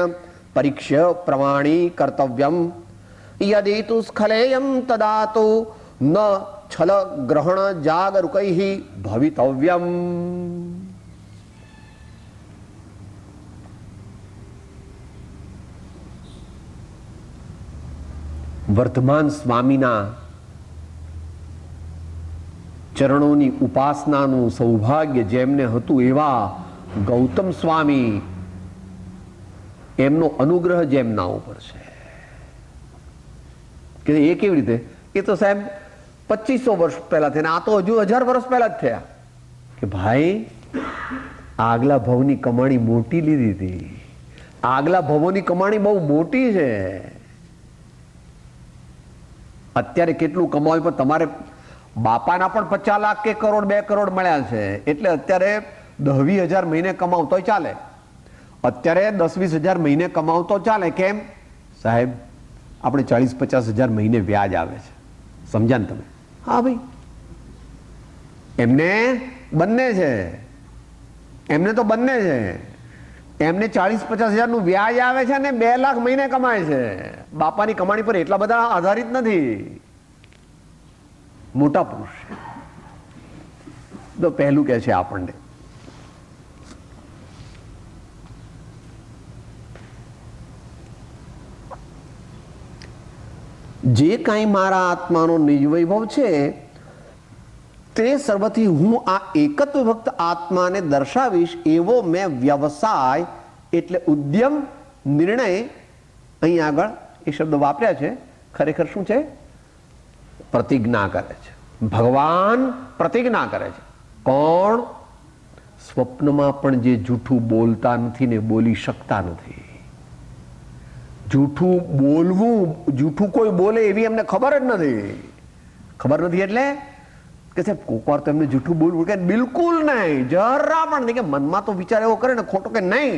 परीक्ष्य प्रमाणी कर्तव्यम. યદિતુ સ્ખલેયમ તદાતુ ન છલ ગ્રહણ જાગરુકૈઃ ભવિતવ્યમ. વર્ધમાન સ્વામીના ચરણોની ઉપાસનાનું સૌભાગ્ય જેમને હતું એવા ગૌતમ સ્વામી, એમનો અનુગ્રહ જેમના ઉપર છે કે એ કેવી રીતે? એ તો સાહેબ 2500 વર્ષ પહેલા થયા, આ તો હજુ 1000 વર્ષ પહેલા જ થયા કે ભાઈ આગલા ભવની કમાણી મોટી લીધી હતી. આગલા ભવોની કમાણી બહુ મોટી છે. અત્યારે કેટલું કમાવું પણ તમારે બાપાના પણ 50 લાખ કે કરોડ 2 કરોડ મળ્યા છે, એટલે અત્યારે 10-20 હજાર મહિને કમાવતો ચાલે. અત્યારે 10-20 હજાર મહિને કમાવતો ચાલે. કેમ સાહેબ? આપણે 40-50 હજાર મહિને વ્યાજ આવે છે. સમજ્યા ને તમે? હા ભાઈ, એમને બંને છે, એમને તો બંને છે. એમને 40-50 હજારનું વ્યાજ આવે છે ને 2 લાખ મહિને કમાય છે. બાપાની કમાણી પર એટલા બધા આધારિત નથી. મોટા પુરુષ તો પહેલું કહે છે આપણને, જે કાંઈ મારા આત્માનો નિજ વૈભવ છે તે સર્વથી હું આ એકત્વ ભક્ત આત્માને દર્શાવીશ એવો મેં વ્યવસાય એટલે ઉદ્યમ નિર્ણય અહીં આગળ એ શબ્દ વાપર્યા છે. ખરેખર શું છે? પ્રતિજ્ઞા કરે છે. ભગવાન પ્રતિજ્ઞા કરે છે. કોણ? સ્વપ્નમાં પણ જે જૂઠું બોલતા નથી ને બોલી શકતા નથી. જૂઠું બોલવું, જૂઠું કોઈ બોલે એવી એમને ખબર જ નથી. ખબર નથી એટલે કે સાહેબ કોક વાર તો એમને જૂઠું બોલવું કે બિલકુલ નહીં, જરા પણ નહીં. કે મનમાં તો વિચાર એવો કરે ને ખોટો કે નહીં,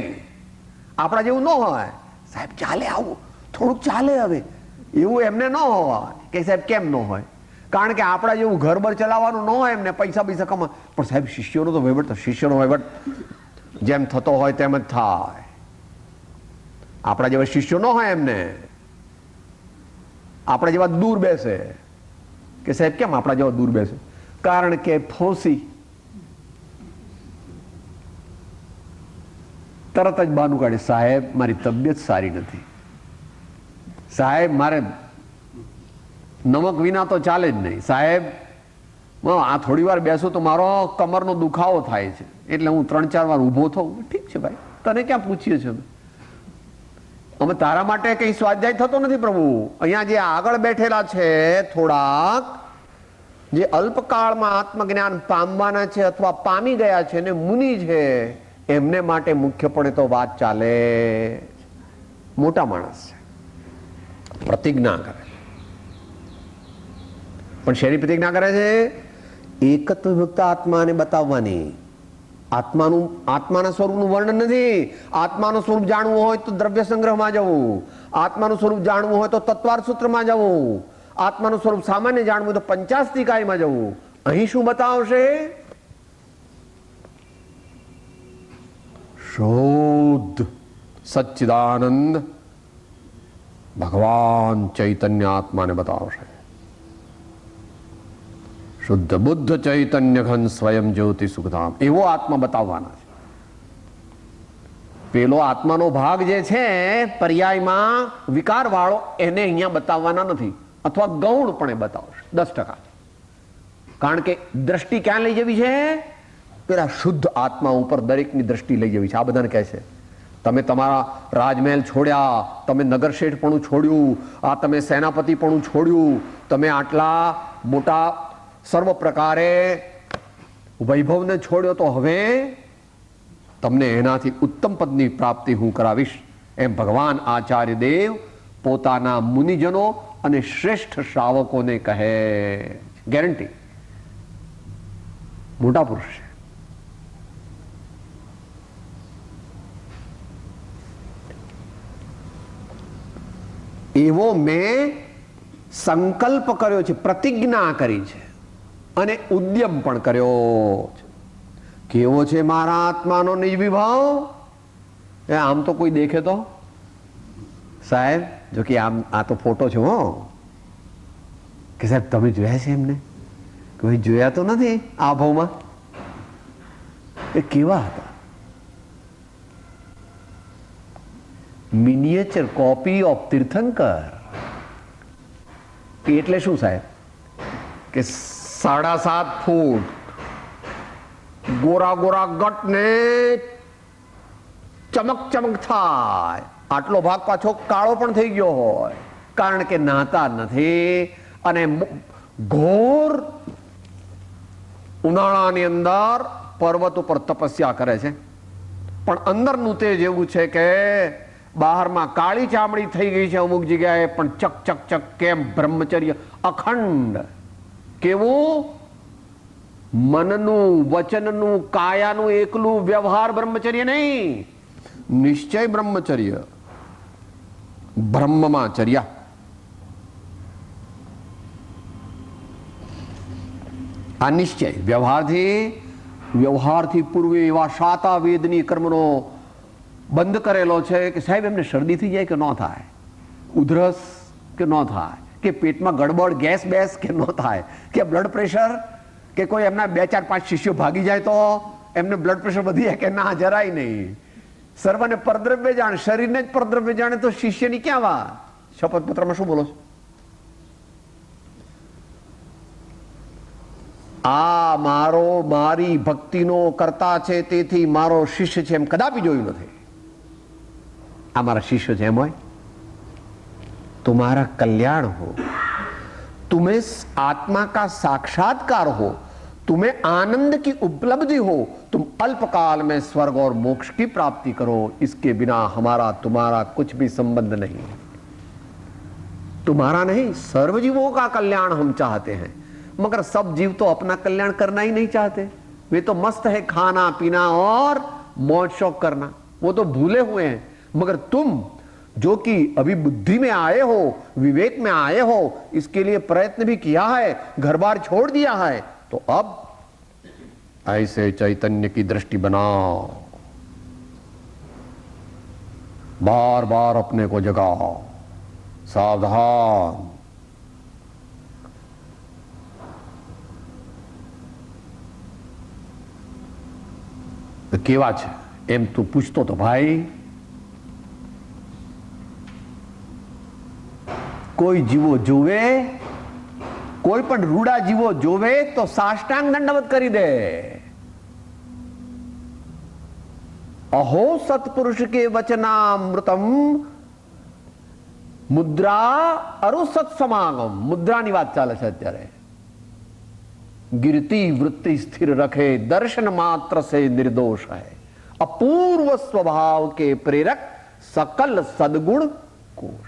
આપણા જેવું ન હોય. સાહેબ ચાલે આવું, થોડુંક ચાલે હવે, એવું એમને ન હોય. કે સાહેબ કેમ ન હોય? કારણ કે આપણા જેવું ઘર બર ચલાવવાનું ન હોય એમને, પૈસા કમા. પણ સાહેબ શિષ્યોનો તો વહીવટ, શિષ્યનો વહીવટ જેમ થતો હોય તેમ જ થાય. આપણા જેવા શિષ્યો ન હોય એમને. આપણા જેવા દૂર બેસે કે સાહેબ કેમ આપણા જેવા દૂર બેસે? કારણ કે ફોસી તરત જ બહાનું કાઢે, સાહેબ મારી તબિયત સારી નથી, સાહેબ મારે નમક વિના તો ચાલે જ નહીં, સાહેબ આ થોડી વાર બેસું તો મારો કમરનો દુખાવો થાય છે, એટલે હું 3-4 વાર ઊભો થઉં. ઠીક છે ભાઈ, તને ક્યાં પૂછીએ છીએ અમે તારા માટે કઈ સ્વાધ્યાય થતો નથી પ્રભુ. અહીંયા જે આગળ બેઠેલા છે થોડાક, જે અલ્પકાળમાં આત્મજ્ઞાન પામવાના છે અથવા પામી ગયા છે ને મુનિ છે, એમને માટે મુખ્યપણે તો વાત ચાલે. મોટા માણસ છે, પ્રતિજ્ઞા કરે. પણ શેની પ્રતિજ્ઞા કરે છે? એકત્વ ભક્ત આત્માને બતાવવાની. આત્માના સ્વરૂપનું વર્ણન નથી. આત્માનું સ્વરૂપ જાણવું હોય તો દ્રવ્ય સંગ્રહમાં જવું, આત્માનું સ્વરૂપ જાણવું હોય તો તત્વાર સૂત્રમાં જવું, આત્માનું સ્વરૂપ સામાન્ય જાણવું હોય તો પંચાસ્તિકાયમાં જવું. અહીં શું બતાવશે? શુદ્ધ સચ્ચિદાનંદ ભગવાન ચૈતન્ય આત્માને બતાવશે. શુદ્ધ બુદ્ધ ચૈતન્ય ઘન સ્વયં જ્યોતિ સુખધામ, એવો આત્મા બતાવવાના છે. પેલો આત્માનો ભાગ જે છે પર્યાયમાં વિકાર વાળો, એને અહીંયા બતાવવાના નથી, અથવા ગૌણપણે બતાવશે 10%. કારણ કે દ્રષ્ટિ ક્યાં લઈ જવી છે? પેલા શુદ્ધ આત્મા ઉપર દરેકની દ્રષ્ટિ લઈ જવી છે. આ બધાને કહે છે તમે તમારા રાજમહેલ છોડ્યા, તમે નગરશેઠપણું છોડ્યું, આ તમે સેનાપતિપણું છોડ્યું, તમે આટલા મોટા સર્વ પ્રકારે વૈભવને છોડ્યો, તો હવે તમને એનાથી ઉત્તમ પદની પ્રાપ્તિ હું કરાવીશ. એમ ભગવાન આચાર્ય દેવ પોતાના મુનિજનો અને શ્રેષ્ઠ શ્રાવકોને કહે. ગેરંટી. મોટા પુરુષ છે. એવો મેં સંકલ્પ કર્યો છે, પ્રતિજ્ઞા કરી છે અને ઉદ્યમ પણ કર્યો છે. કેવો છે મારા આત્માનો નિજ વિભાવ? આમ તો કોઈ દેખે તો સાહેબ જો કે આ તો ફોટો છે હો, કે સાહેબ તમે જોયા છે એમને? કોઈ જોયા તો નથી આ ભાવમાં. એ કેવા હતા? મિનિએચર કોપી ઓફ તીર્થંકર. એટલે શું સાહેબ? કે 7.5 ફૂટ ગોરા ગોરા ગટ ને ચમક ચમક થાય, આટલો ભાગ પાછો કાળો પણ થઈ ગયો હોય, કારણ કે નાતા નથી અને ઘોર ઉનાળાની અંદર પર્વત ઉપર તપસ્યા કરે છે. પણ અંદરનું તેજ એવું છે કે બહારમાં કાળી ચામડી થઈ ગઈ છે અમુક જગ્યાએ, પણ ચક ચક ચક કેમ બ્રહ્મચર્ય અખંડ. કેવું? મનનું, વચનનું, કાયાનું એકલું વ્યવહાર બ્રહ્મચર્ય નહીં, નિશ્ચય બ્રહ્મચર્ય, બ્રહ્મમાં ચર્યા. આ નિશ્ચય વ્યવહારથી પૂર્વે એવા શાતા વેદની કર્મનો બંધ કરેલો છે કે સાહેબ એમને શરદી થઈ જાય કે ન થાય, ઉધરસ કે ન થાય, કે પેટમાં ગડબડ ગેસ બેસ કે ન થાય, કે બ્લડ પ્રેશર, કે કોઈ એમના 2 4 5 શિષ્યો ભાગી જાય તો એમને બ્લડ પ્રેશર વધી જાય કે ના, જરાય નહીં. સર્વને પરદ્રવ્ય જાણે, શરીરને જ પરદ્રવ્ય જાણે તો શિષ્યની ક્યાં વાત? શપથપત્રમાં શું બોલો છો? આ મારી ભક્તિનો કરતા છે તેથી મારો શિષ્ય છે એમ કદાપી જોયું નથી. આ મારા શિષ્ય છે એમ હોય? तुम्हारा कल्याण हो, तुम्हें आत्मा का साक्षात्कार हो, तुम्हें आनंद की उपलब्धि हो, तुम अल्पकाल में स्वर्ग और मोक्ष की प्राप्ति करो, इसके बिना हमारा तुम्हारा कुछ भी संबंध नहीं. तुम्हारा नहीं, सर्व जीवों का कल्याण हम चाहते हैं, मगर सब जीव तो अपना कल्याण करना ही नहीं चाहते. वे तो मस्त है खाना पीना और मौज शौक करना, वो तो भूले हुए हैं. मगर तुम जो कि अभी बुद्धि में आए हो, विवेक में आए हो, इसके लिए प्रयत्न भी किया है, घर बार छोड़ दिया है, तो अब ऐसे चैतन्य की दृष्टि बनाओ, बार बार अपने को जगाओ, सावधान. तो केवा छे एम तू पूछतो तो भाई, કોઈ જીવો જોવે, કોઈ પણ રૂડા જીવો જોવે તો સાષ્ટાંગ દંડવત કરી દે. અહો સત્પુરુષ કે વચનામૃતમ મુદ્રા અરુ સત્સમાગમ. મુદ્રાની વાત ચાલે છે અત્યારે. गिरती वृत्ति स्थिर रखे, दर्शन मात्र से निर्दोष है, अपूर्व स्वभाव के प्रेरक सकल सद्गुण कोश.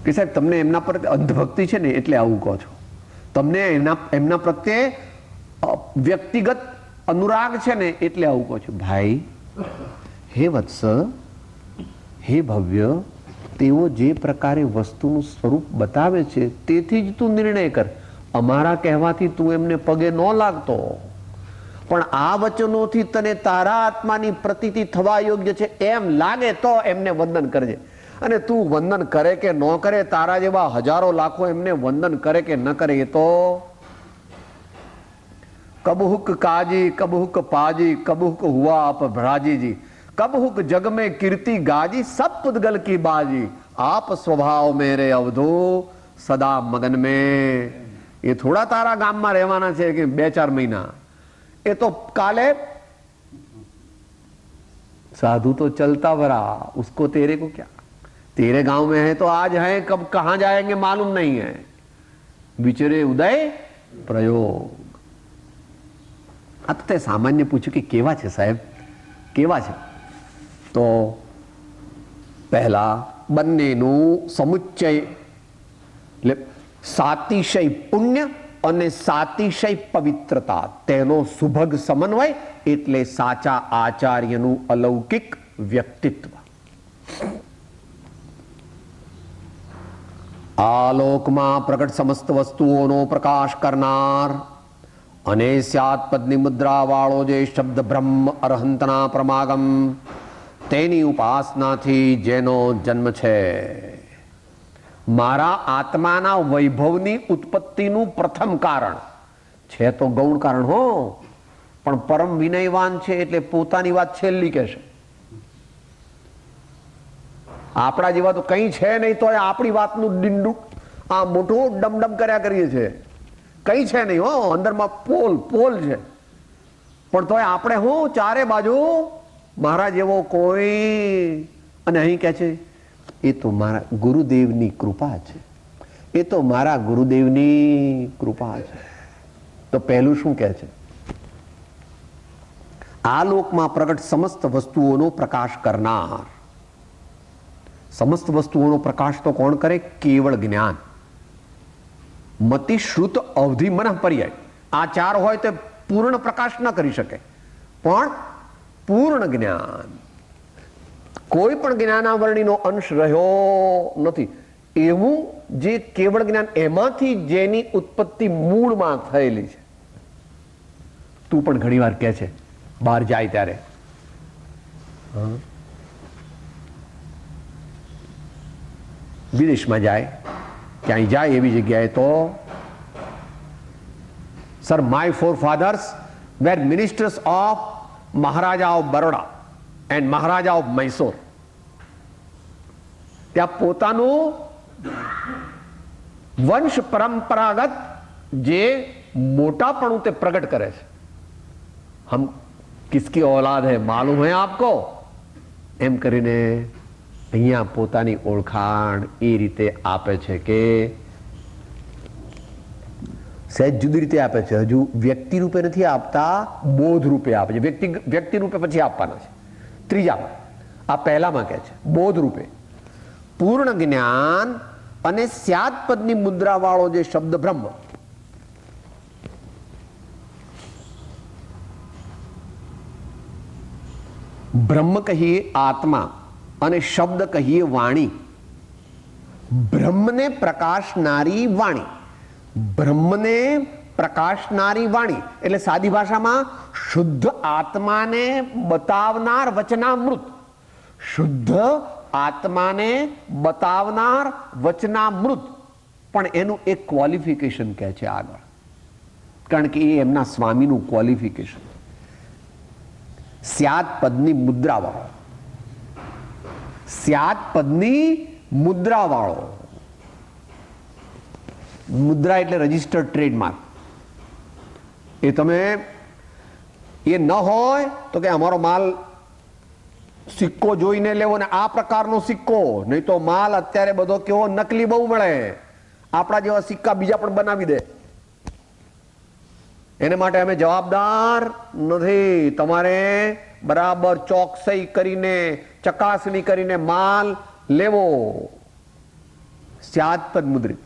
કે સાહેબ તમને એમના પર અંધભક્તિ છે ને એટલે આવું કહો છો, તમને એમના પ્રત્યે વ્યક્તિગત અનુરાગ છે ને એટલે આવું કહો છો. ભાઈ, હે વત્સ, હે ભવ્ય, તેઓ જે પ્રકારે વસ્તુનું સ્વરૂપ બતાવે છે તેથી જ તું નિર્ણય કર. અમારા કહેવાથી તું એમને પગે ન લાગતો, પણ આ વચનોથી તને તારા આત્માની પ્રતીતિ થવા યોગ્ય છે એમ લાગે તો એમને વંદન કરજે. અને તું વંદન કરે કે ન કરે, તારા જેવા હજારો લાખો એમને વંદન કરે કે ન કરે, એ તો કબહુક કાજી કબહુક પાજી કબહુક હુआ आप भ्राजी जी, कबहुक जग में कीर्ति गाजी सब पुद्गल की बाजी, आप स्वभाव मेरे अवधो सदा मगन में. એ થોડા તારા ગામમાં રહેવાના છે કે 2 4 મહિના, એ તો કાલે साधु तो चलता भरा, उसको तेरे को क्या, तेरे गांव में है तो आज है, कब कहां जाएंगे मालूम नहीं है. विचरे उदय प्रयोग. આ તો તે સામાન્ય પૂછ્યું કે કેવા છે સાહેબ, કેવા છે? તો પહેલા બંનેનું સમુચ્ચય એટલે સાતિશય પુણ્ય અને સાતિશય પવિત્રતા, તેનો સુભગ સમન્વય એટલે સાચા આચાર્યનું અલૌકિક વ્યક્તિત્વ. આલોકમાં પ્રગટ સમસ્ત વસ્તુઓનો પ્રકાશ કરનાર અને સ્યાત પદની મુદ્રા વાળો જે શબ્દ બ્રહ્મ અરહંતના પ્રમાગમ, તેની ઉપાસનાથી જેનો જન્મ છે. મારા આત્માના વૈભવની ઉત્પત્તિનું પ્રથમ કારણ છે તો ગૌણ કારણ હો, પણ પરમ વિનયવાન છે એટલે પોતાની વાત છેલ્લી કહેશે. આપણા જેવા તો કંઈ છે નહીં તો આપણી વાતનું ડીંડું આ મોટું ડમડમ કર્યા કરીએ છીએ. કંઈ છે નહીં હો, અંદરમાં પોલ છે, પણ તોય આપણે હું ચારે બાજુ મારા જેવો કોઈ. અને અહીં કહે છે એ તો મારા ગુરુદેવની કૃપા છે, એ તો મારા ગુરુદેવની કૃપા છે. તો પહેલું શું કહે છે? આ લોકમાં પ્રગટ સમસ્ત વસ્તુઓનો પ્રકાશ કરનાર. સમસ્ત વસ્તુઓનો પ્રકાશ તો કોણ કરે? કેવળ જ્ઞાન. મતિ શ્રુત અવધિ મન પર્યાય, આ ચાર હોય તો પૂર્ણ પ્રકાશ ન કરી શકે, પણ પૂર્ણ જ્ઞાન. કોઈ પણ જ્ઞાનાવરણીનો અંશ રહ્યો નથી એવું જે કેવળ જ્ઞાન, એમાંથી જેની ઉત્પત્તિ મૂળમાં થયેલી છે. તું પણ ઘણી વાર કહે છે બહાર જાય ત્યારે, વિદેશમાં જાય, ક્યાંય જાય એવી જગ્યાએ તો sir my forefathers were ministers of Maharaja of Baroda and Maharaja of Mysore. ત્યાં પોતાનું વંશ પરંપરાગત જે મોટાપણું તે પ્રગટ કરે છે. હમ કિસકી औलाद है मालूम है आपको, એમ કરીને અહીંયા પોતાની ઓળખાણ એ રીતે આપે છે કે સહેજ જુદી રીતે આપે છે. હજુ વ્યક્તિ રૂપે નથી આપતા, બોધ રૂપે આપે છે. વ્યક્તિ રૂપે પછી આપવાના છે ત્રીજામાં. આ પહેલામાં કહે છે બોધ રૂપે. પૂર્ણ જ્ઞાન અને સ્યાદ પદની મુદ્રા વાળો જે શબ્દ બ્રહ્મ, બ્રહ્મ કહીએ આત્મા અને શબ્દ કહીએ વાણી. બ્રહ્મને પ્રકાશનારી વાણી. બ્રહ્મને પ્રકાશનારી વાણી એટલે સાદી ભાષામાં શુદ્ધ આત્માને બતાવનાર વચનામૃત. શુદ્ધ આત્માને બતાવનાર વચનામૃત. પણ એનું એક ક્વોલિફિકેશન કહે છે આગળ, કારણ કે એ એમના સ્વામીનું ક્વોલિફિકેશન. સ્યાદ પદની મુદ્રા વાળો. સ્યાદ પદની મુદ્રા વાળો. મુદ્રા એટલે રજિસ્ટર્ડ ટ્રેડમાર્ક. એ તમે એ ન હોય તો કે અમારો માલ સિક્કો જોઈને લેવો ને આ પ્રકારનો સિક્કો, નહીં તો માલ અત્યારે બધો કેવો નકલી બહુ મળે. આપણા જેવા સિક્કા બીજા પણ બનાવી દે. એને માટે અમે જવાબદાર નથી. તમારે બરાબર ચોકસાઈ કરીને ચકાસણી કરીને માલ લેવો. સ્યાદપદ મુદ્રિત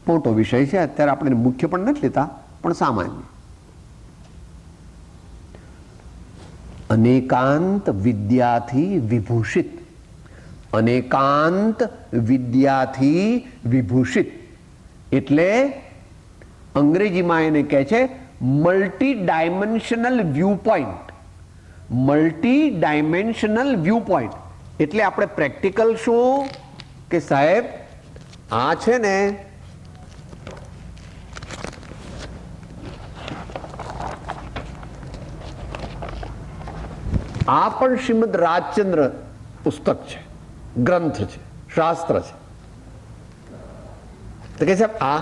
મોટો વિષય છે, અત્યારે આપણે મુખ્ય પણ નથી લેતા, પણ સામાન્ય. અનેકાંત વિદ્યાથી વિભૂષિત. અનેકાંત વિદ્યાથી વિભૂષિત એટલે અંગ્રેજીમાં એને કહે છે multi dimensional view point. Multi dimensional view point એટલે આપણે પ્રેક્ટિકલ શું કે સાહેબ આ છે ને આ પણ શ્રીમદ રાજચંદ્ર પુસ્તક છે, ગ્રંથ છે, શાસ્ત્ર છે. તો કે સાહેબ આ,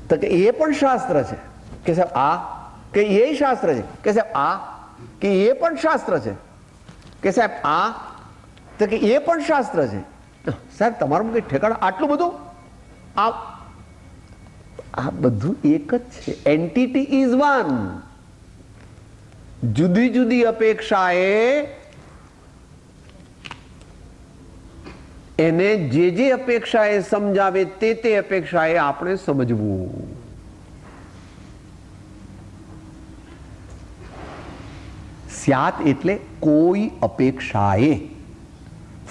તો કે એ પણ શાસ્ત્ર છે. કે સાહેબ આ, કે એ શાસ્ત્ર છે. કે સાહેબ આ, કે એ પણ શાસ્ત્ર છે. કે સાહેબ આ, તો કે એ પણ શાસ્ત્ર છે. સાહેબ તમારું કઈ ઠેકાણ આટલું બધું? આ બધું એક જ છે. Entity is one. જુદી જુદી અપેક્ષાએ એને જે અપેક્ષાએ સમજાવે તે અપેક્ષાએ આપણે સમજવું. સ્યાત એટલે કોઈ અપેક્ષાએ,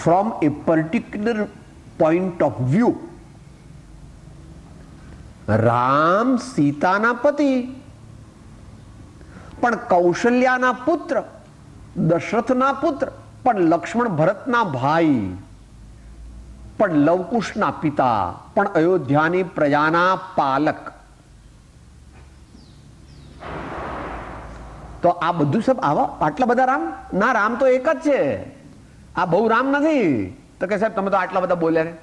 from a particular point of view. Ram સીતાના પતિ, પણ કૌશલ્યાના પુત્ર, દશરથના પુત્ર, પણ લક્ષ્મણ ભરતના ભાઈ, પણ લવકુશના પિતા, પણ અયોધ્યાની પ્રજાના પાલક. તો આ બધું સબ આવા આટલા બધા રામ ના? રામ તો એક જ છે, આ બહુ રામ નથી. તો કે સાહેબ તમે તો આટલા બધા બોલ્યા ને.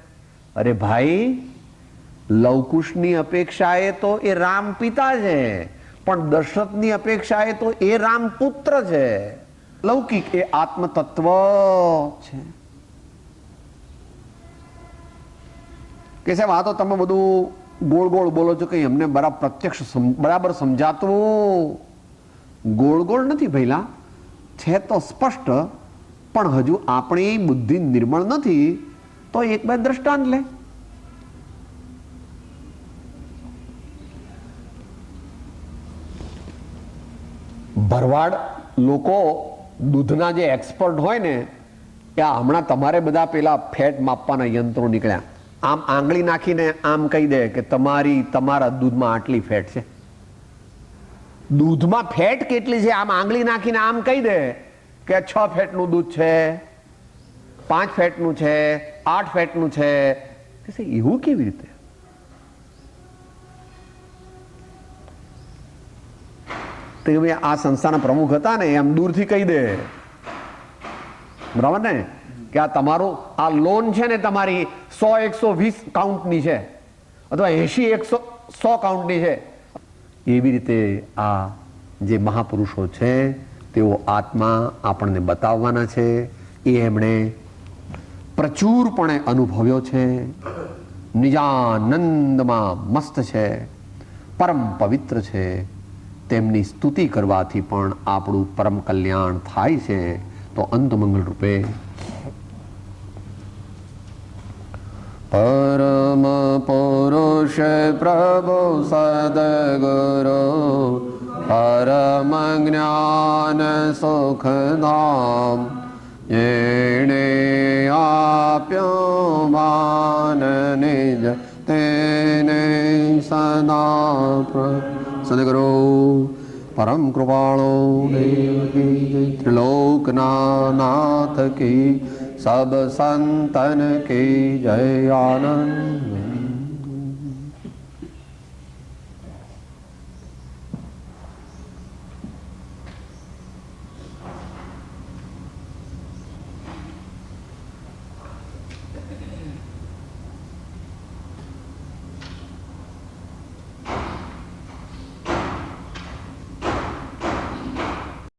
અરે ભાઈ, લવકુશની અપેક્ષાએ તો એ રામ પિતા છે, પણ દશરથની અપેક્ષાએ તો એ રામ પુત્ર છે. લૌકિક એ આત્મ તત્વ છે. કે સાહેબ આ તો તમે બધું ગોળ ગોળ બોલો છો, કઈ અમને બરાબર સમજાતું. ગોળ ગોળ નથી ભઈલા, છે તો સ્પષ્ટ, પણ હજુ આપણી બુદ્ધિ નિર્મળ નથી. તો એક બે દ્રષ્ટાંત લે. ભરવાડ લોકો દૂધના જે એક્સપર્ટ હોય ને, કે હમણાં તમારે બધા પેલા ફેટ માપવાના યંત્રો નીકળ્યા, આમ આંગળી નાખીને આમ કહી દે કે તમારા દૂધમાં આટલી ફેટ છે. દૂધમાં ફેટ કેટલી છે આમ આંગળી નાખીને આમ કહી દે કે 6 ફેટનું દૂધ છે, 5 ફેટનું છે, 8 ફેટનું છે. એવું કેવી રીતે? તો આ સંસ્થાના પ્રમુખ હતા ને, એમ દૂરથી કહી દે, બરાબર ને, કે આ તમારું આ લોન છે ને તમારી 100-120 કાઉન્ટની છે, અથવા 80-100 કાઉન્ટની છે. એવી રીતે આ જે મહાપુરુષો છે તેઓ આત્મા આપણને બતાવવાના છે. એ એમણે પ્રચુરપણે અનુભવ્યો છે, નિજાનંદમાં મસ્ત છે, પરમ પવિત્ર છે. તેમની સ્તુતિ કરવાથી પણ આપણું પરમ કલ્યાણ થાય છે. તો અંતમંગલ રૂપે પરમ પુરુષ પ્રભુ સદગુરુ પરમ જ્ઞાન સુખધામ એણે આપ્યો માન નિજ તેને સદા સદગુરુ પરમ કૃપાળો દેવ કી ત્રિલોકના નાથ કી સબ સંતન કી જય આનંદ.